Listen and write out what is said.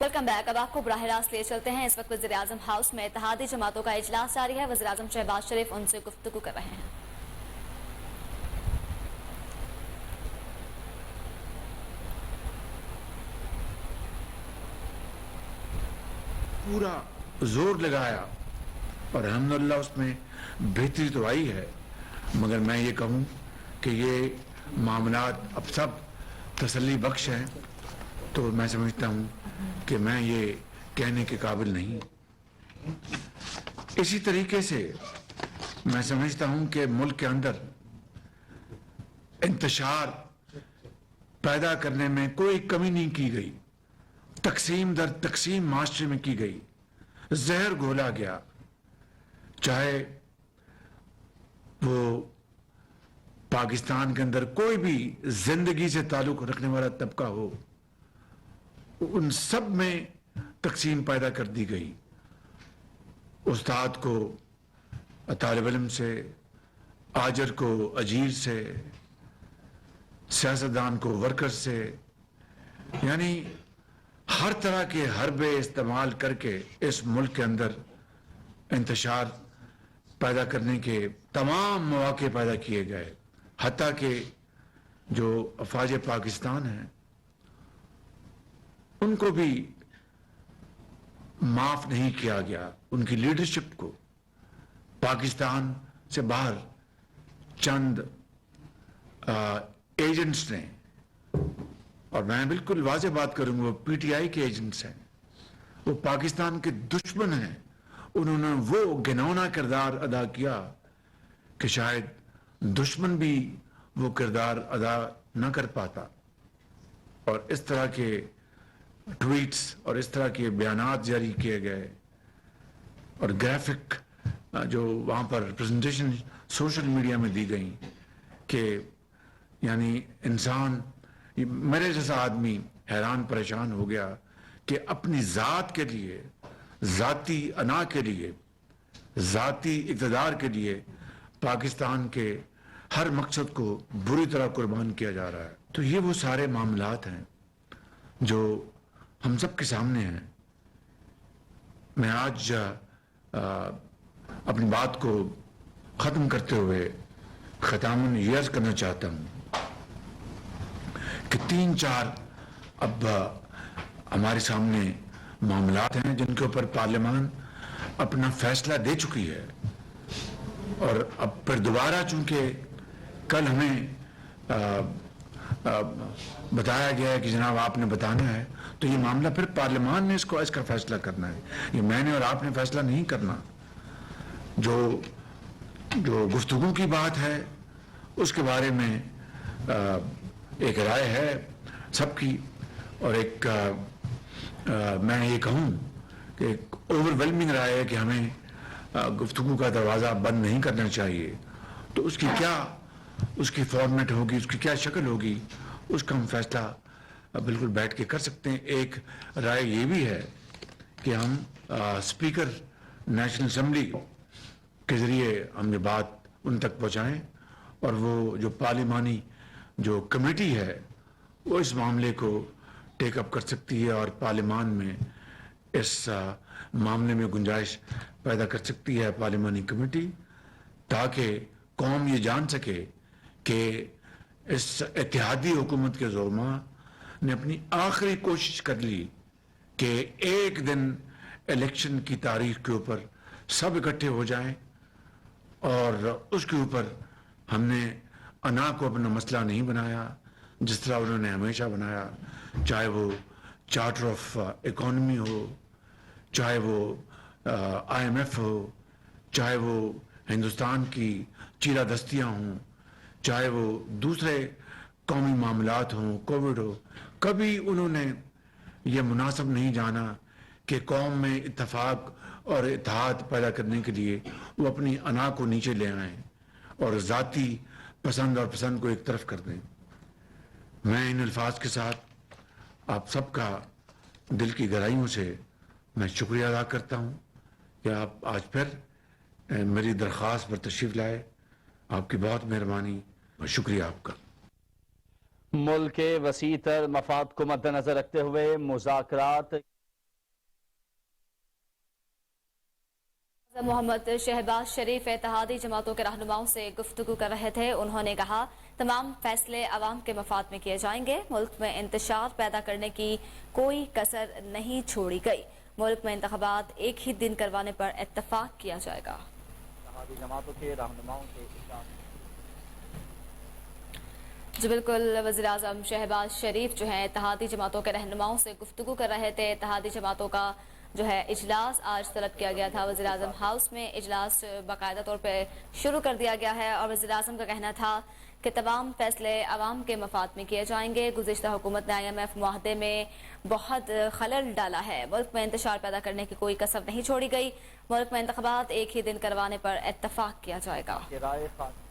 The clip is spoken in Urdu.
Welcome back. اب آپ کو براہ راست لے چلتے ہیں۔ اس وقت وزیر اعظم ہاؤس میں اتحادی جماعتوں کا اجلاس جاری ہے۔ وزیر اعظم شہباز شریف ان سے گفتگو کر رہے ہیں۔ پورا زور لگایا اور الحمدللہ اس میں بہتری تو آئی ہے، مگر میں یہ کہوں کہ یہ معاملات اب سب تسلی بخش ہیں، تو میں سمجھتا ہوں کہ میں یہ کہنے کے قابل نہیں۔ اسی طریقے سے میں سمجھتا ہوں کہ ملک کے اندر انتشار پیدا کرنے میں کوئی کمی نہیں کی گئی، تقسیم در تقسیم معاشرے میں کی گئی، زہر گھولا گیا، چاہے وہ پاکستان کے اندر کوئی بھی زندگی سے تعلق رکھنے والا طبقہ ہو، ان سب میں تقسیم پیدا کر دی گئی۔ استاد کو طالب علم سے، آجر کو اجیر سے، سیاستدان کو ورکر سے، یعنی ہر طرح کے حربے استعمال کر کے اس ملک کے اندر انتشار پیدا کرنے کے تمام مواقع پیدا کیے گئے، حتیٰ کہ جو افواج پاکستان ہیں ان کو بھی معاف نہیں کیا گیا۔ ان کی لیڈرشپ کو پاکستان سے باہر چند ایجنٹس نے، اور میں بالکل واضح بات کروں گا، وہ پی ٹی آئی کے ایجنٹس ہیں، وہ پاکستان کے دشمن ہیں، انہوں نے وہ گھناؤنا کردار ادا کیا کہ شاید دشمن بھی وہ کردار ادا نہ کر پاتا، اور اس طرح کے ٹویٹس اور اس طرح کے بیانات جاری کیے گئے، اور گرافک جو وہاں پر پریزنٹیشن سوشل میڈیا میں دی گئیں کہ یعنی انسان، میرے جیسا آدمی حیران پریشان ہو گیا کہ اپنی ذات کے لیے، ذاتی انا کے لیے، ذاتی اقتدار کے لیے پاکستان کے ہر مقصد کو بری طرح قربان کیا جا رہا ہے۔ تو یہ وہ سارے معاملات ہیں جو ہم سب کے سامنے ہیں۔ میں آج اپنی بات کو ختم کرتے ہوئے ختاماً یہ عرض کرنا چاہتا ہوں کہ 3-4 اب ہمارے سامنے معاملات ہیں جن کے اوپر پارلیمان اپنا فیصلہ دے چکی ہے، اور اب پھر دوبارہ چونکہ کل ہمیں بتایا گیا ہے کہ جناب آپ نے بتانا ہے، تو یہ معاملہ پھر پارلیمان نے اس کا فیصلہ کرنا ہے، یہ میں نے اور آپ نے فیصلہ نہیں کرنا۔ جو گفتگو کی بات ہے اس کے بارے میں ایک رائے ہے سب کی، اور ایک میں یہ کہوں کہ ایک اوور ویلمنگ رائے ہے کہ ہمیں گفتگو کا دروازہ بند نہیں کرنا چاہیے۔ تو اس کی فارمیٹ ہوگی، اس کی کیا شکل ہوگی، اس کا ہم فیصلہ بالکل بیٹھ کے کر سکتے ہیں۔ ایک رائے یہ بھی ہے کہ ہم اسپیکر نیشنل اسمبلی کے ذریعے ہم یہ بات ان تک پہنچائیں، اور وہ جو پارلیمانی جو کمیٹی ہے وہ اس معاملے کو ٹیک اپ کر سکتی ہے، اور پارلیمان میں اس معاملے میں گنجائش پیدا کر سکتی ہے پارلیمانی کمیٹی، تاکہ قوم یہ جان سکے کہ اس اتحادی حکومت کے زعما نے اپنی آخری کوشش کر لی کہ ایک دن الیکشن کی تاریخ کے اوپر سب اکٹھے ہو جائیں، اور اس کے اوپر ہم نے انا کو اپنا مسئلہ نہیں بنایا جس طرح انہوں نے ہمیشہ بنایا، چاہے وہ چارٹر آف اکانومی ہو، چاہے وہ آئی ایم ایف ہو، چاہے وہ ہندوستان کی چیرہ دستیاں ہوں، چاہے وہ دوسرے قومی معاملات ہوں، کووڈ ہو، کبھی انہوں نے یہ مناسب نہیں جانا کہ قوم میں اتفاق اور اتحاد پیدا کرنے کے لیے وہ اپنی انا کو نیچے لے آئیں اور ذاتی پسند اور پسند کو ایک طرف کر دیں۔ میں ان الفاظ کے ساتھ آپ سب کا دل کی گہرائیوں سے میں شکریہ ادا کرتا ہوں کہ آپ آج پھر میری درخواست پر تشریف لائے۔ آپ کی بہت مہربانی، شکریہ آپ کا۔ ملک کے وسیع تر مفاد کو مد نظر رکھتے ہوئے مذاکرات محمد شہباز شریف اتحادی جماعتوں کے رہنماؤں سے گفتگو کر رہے تھے. انہوں نے کہا تمام فیصلے عوام کے مفاد میں کیے جائیں گے. ملک میں انتشار پیدا کرنے کی کوئی کسر نہیں چھوڑی گئی. ملک میں انتخابات ایک ہی دن کروانے پر اتفاق کیا جائے گا. اتحادی جماعتوں کے رہنماؤں سے جی بالکل، وزیراعظم شہباز شریف جو ہیں اتحادی جماعتوں کے رہنماؤں سے گفتگو کر رہے تھے. اتحادی جماعتوں کا جو ہے اجلاس آج طلب کیا گیا تھا. وزیراعظم ہاؤس میں اجلاس باقاعدہ طور پہ شروع کر دیا گیا ہے اور وزیراعظم کا کہنا تھا کہ تمام فیصلے عوام کے مفاد میں کیے جائیں گے. گزشتہ حکومت نے IMF معاہدے میں بہت خلل ڈالا ہے. ملک میں انتشار پیدا کرنے کی کوئی کسر نہیں چھوڑی گئی. ملک میں انتخابات ایک ہی دن کروانے پر اتفاق کیا جائے گا. رائے خاص